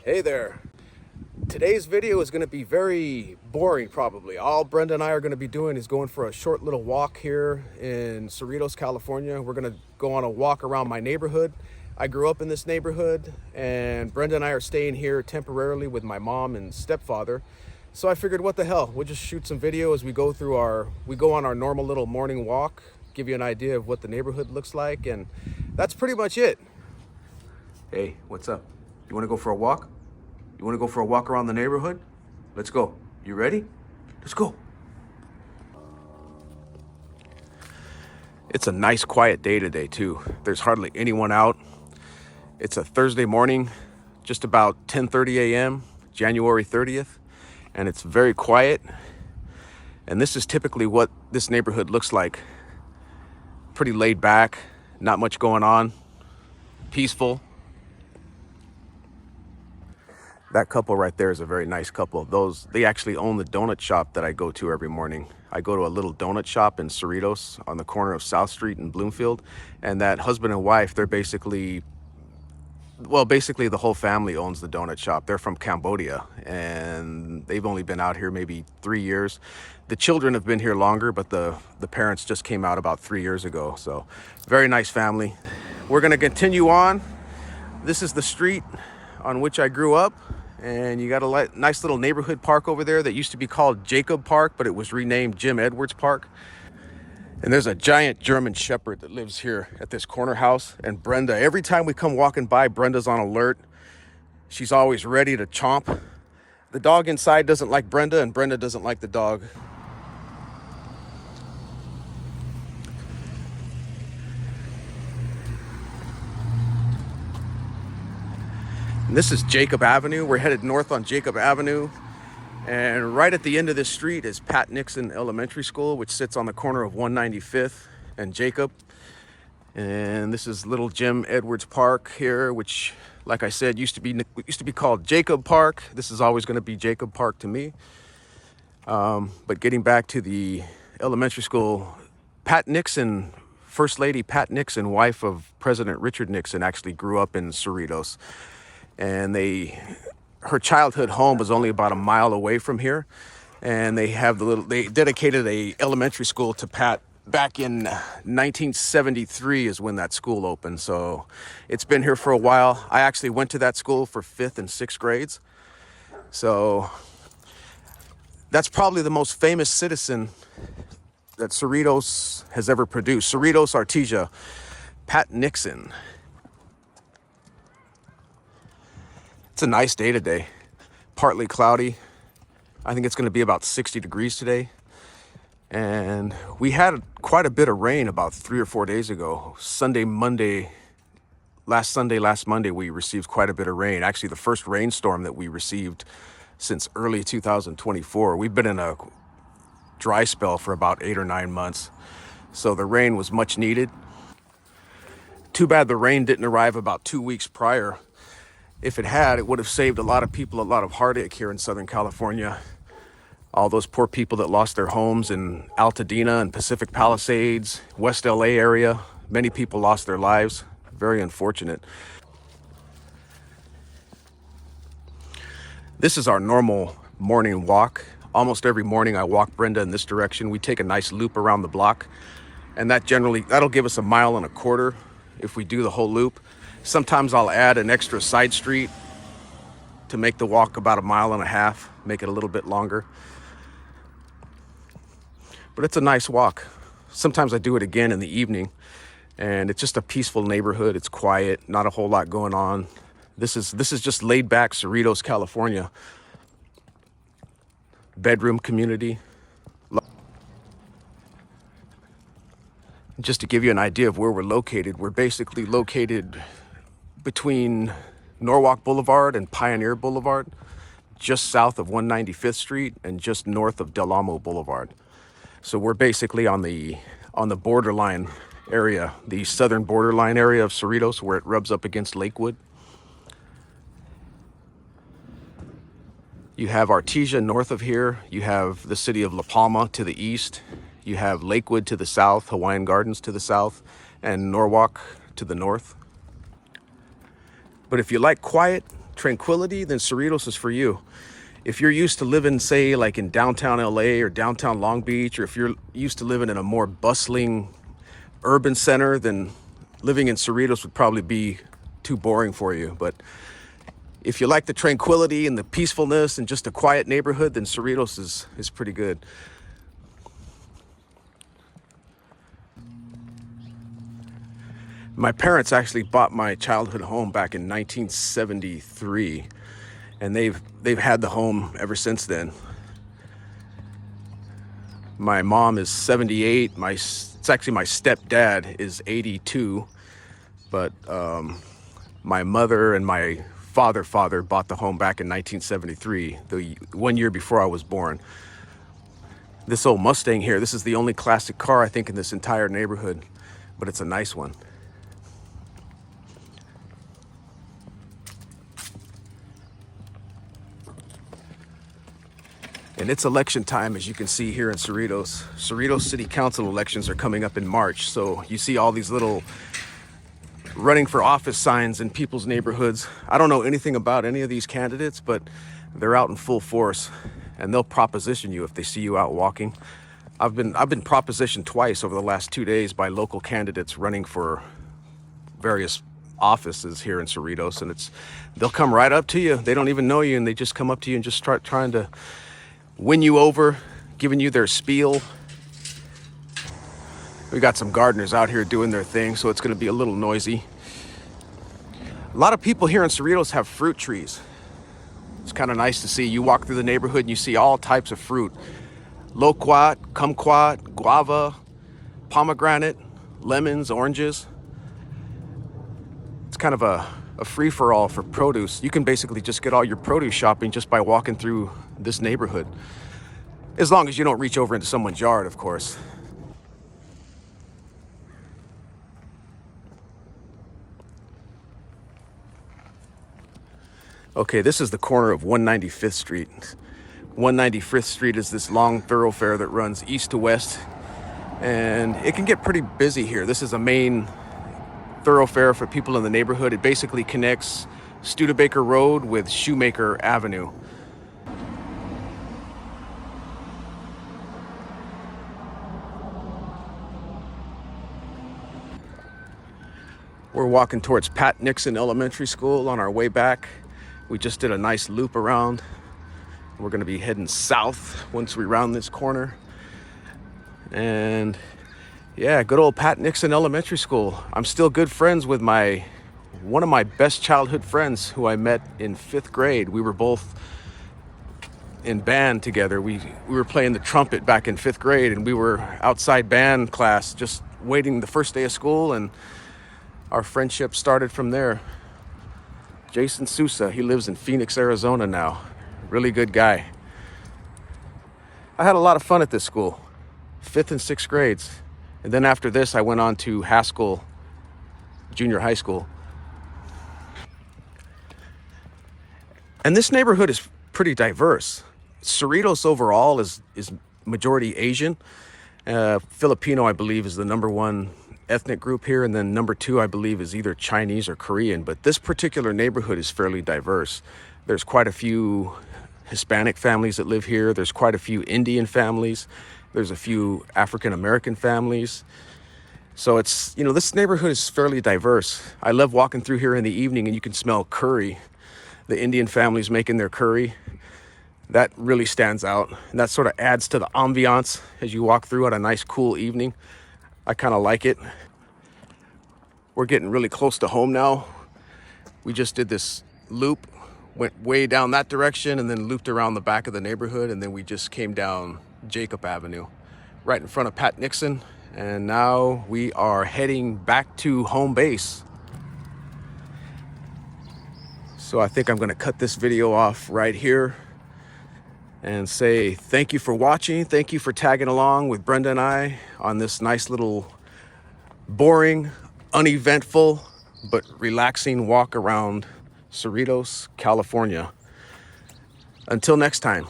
Hey there. Today's video is going to be very boring probably. All Brenda and I are going to be doing is going for a short little walk here in Cerritos, California. We're going to go on a walk around my neighborhood. I grew up in this neighborhood and Brenda and I are staying here temporarily with my mom and stepfather. So I figured what the hell, we'll just shoot some video as we go on our normal little morning walk, give you an idea of what the neighborhood looks like, and that's pretty much it. Hey, what's up? You want to go for a walk? You want to go for a walk around the neighborhood? Let's go. You ready? Let's go. It's a nice quiet day today too. There's hardly anyone out. It's a Thursday morning, just about 10:30 a.m., January 30th, and it's very quiet. And this is typically what this neighborhood looks like. Pretty laid back, not much going on, peaceful. That couple right there is a very nice couple. They actually own the donut shop that I go to every morning. I go to a little donut shop in Cerritos on the corner of South Street and Bloomfield. And that husband and wife, they're basically the whole family owns the donut shop. They're from Cambodia and they've only been out here maybe 3 years. The children have been here longer, but the parents just came out about 3 years ago. So very nice family. We're gonna continue on. This is the street on which I grew up. And you got a nice little neighborhood park over there that used to be called Jacob Park, but it was renamed Jim Edwards Park. And there's a giant German Shepherd that lives here at this corner house. And Brenda, every time we come walking by, Brenda's on alert. She's always ready to chomp. The dog inside doesn't like Brenda, and Brenda doesn't like the dog. And this is Jacob Avenue. We're headed north on Jacob Avenue. And right at the end of this street is Pat Nixon Elementary School, which sits on the corner of 195th and Jacob. And this is little Jim Edwards Park here, which, like I said, used to be called Jacob Park. This is always going to be Jacob Park to me. But getting back to the elementary school, Pat Nixon, First Lady Pat Nixon, wife of President Richard Nixon, actually grew up in Cerritos. And her childhood home was only about a mile away from here. And they dedicated a elementary school to Pat back in 1973 is when that school opened. So it's been here for a while. I actually went to that school for 5th and 6th grades. So that's probably the most famous citizen that Cerritos has ever produced. Cerritos Artesia, Pat Nixon. It's a nice day today, partly cloudy. I think it's going to be about 60 degrees today. And we had quite a bit of rain about 3 or 4 days ago. Last Monday, we received quite a bit of rain. Actually, the first rainstorm that we received since early 2024. We've been in a dry spell for about 8 or 9 months. So the rain was much needed. Too bad the rain didn't arrive about 2 weeks prior. If it had, it would have saved a lot of people a lot of heartache here in Southern California. All those poor people that lost their homes in Altadena and Pacific Palisades, West LA area. Many people lost their lives. Very unfortunate. This is our normal morning walk. Almost every morning I walk Brenda in this direction. We take a nice loop around the block, and that'll give us 1.25 miles if we do the whole loop. Sometimes I'll add an extra side street to make the walk about 1.5 miles, make it a little bit longer. But it's a nice walk. Sometimes I do it again in the evening, and it's just a peaceful neighborhood. It's quiet, not a whole lot going on. This is just laid back Cerritos, California. Bedroom community. Just to give you an idea of where we're located, we're basically located between Norwalk Boulevard and Pioneer Boulevard, just south of 195th Street and just north of Del Amo Boulevard. So we're basically on the borderline area, the southern borderline area of Cerritos, where it rubs up against Lakewood. You have Artesia north of here. You have the city of La Palma to the east. You have Lakewood to the south, Hawaiian Gardens to the south, and Norwalk to the north. But if you like quiet, tranquility, then Cerritos is for you. If you're used to living, say, like in downtown LA or downtown Long Beach, or if you're used to living in a more bustling urban center, then living in Cerritos would probably be too boring for you. But if you like the tranquility and the peacefulness and just a quiet neighborhood, then Cerritos is pretty good. My parents actually bought my childhood home back in 1973, and they've had the home ever since then. My mom is 78. It's actually my stepdad is 82, but my mother and my father bought the home back in 1973, the 1 year before I was born. This old Mustang here, this is the only classic car I think in this entire neighborhood, but it's a nice one. And it's election time, as you can see here in Cerritos. Cerritos City Council elections are coming up in March. So you see all these little running for office signs in people's neighborhoods. I don't know anything about any of these candidates, but they're out in full force, and they'll proposition you if they see you out walking. I've been propositioned twice over the last 2 days by local candidates running for various offices here in Cerritos, and they'll come right up to you. They don't even know you, and they just come up to you and just start trying to win you over, giving you their spiel. We got some gardeners out here doing their thing, so it's going to be a little noisy. A lot of people here in Cerritos have fruit trees. It's kind of nice to see. You walk through the neighborhood and you see all types of fruit. Loquat, kumquat, guava, pomegranate, lemons, oranges. It's kind of a free-for-all for produce. You can basically just get all your produce shopping just by walking through this neighborhood. As long as you don't reach over into someone's yard, of course. Okay, this is the corner of 195th Street. 195th Street is this long thoroughfare that runs east to west, and it can get pretty busy here. This is a main thoroughfare for people in the neighborhood. It basically connects Studebaker Road with Shoemaker Avenue. We're walking towards Pat Nixon Elementary School on our way back. We just did a nice loop around. We're going to be heading south once we round this corner. And yeah, good old Pat Nixon Elementary School. I'm still good friends with one of my best childhood friends who I met in 5th grade. We were both in band together. We were playing the trumpet back in 5th grade, and we were outside band class just waiting the first day of school, and our friendship started from there. Jason Sousa, he lives in Phoenix, Arizona now. Really good guy. I had a lot of fun at this school, 5th and 6th grades. And then after this, I went on to Haskell Junior High School. And this neighborhood is pretty diverse. Cerritos overall is majority Asian. Filipino, I believe, is the #1 ethnic group here, and then #2, I believe, is either Chinese or Korean. But this particular neighborhood is fairly diverse. There's quite a few Hispanic families that live here. There's quite a few Indian families. There's a few African American families. So it's, this neighborhood is fairly diverse. I love walking through here in the evening and you can smell curry. The Indian families making their curry. That really stands out. And that sort of adds to the ambiance as you walk through on a nice cool evening. I kind of like it. We're getting really close to home now. We just did this loop, went way down that direction and then looped around the back of the neighborhood, and then we just came down Jacob Avenue right in front of Pat Nixon, and now we are heading back to home base. So I think I'm going to cut this video off right here and say thank you for watching. Thank you for tagging along with Brenda and I on this nice little boring, uneventful, but relaxing walk around Cerritos, California. Until next time.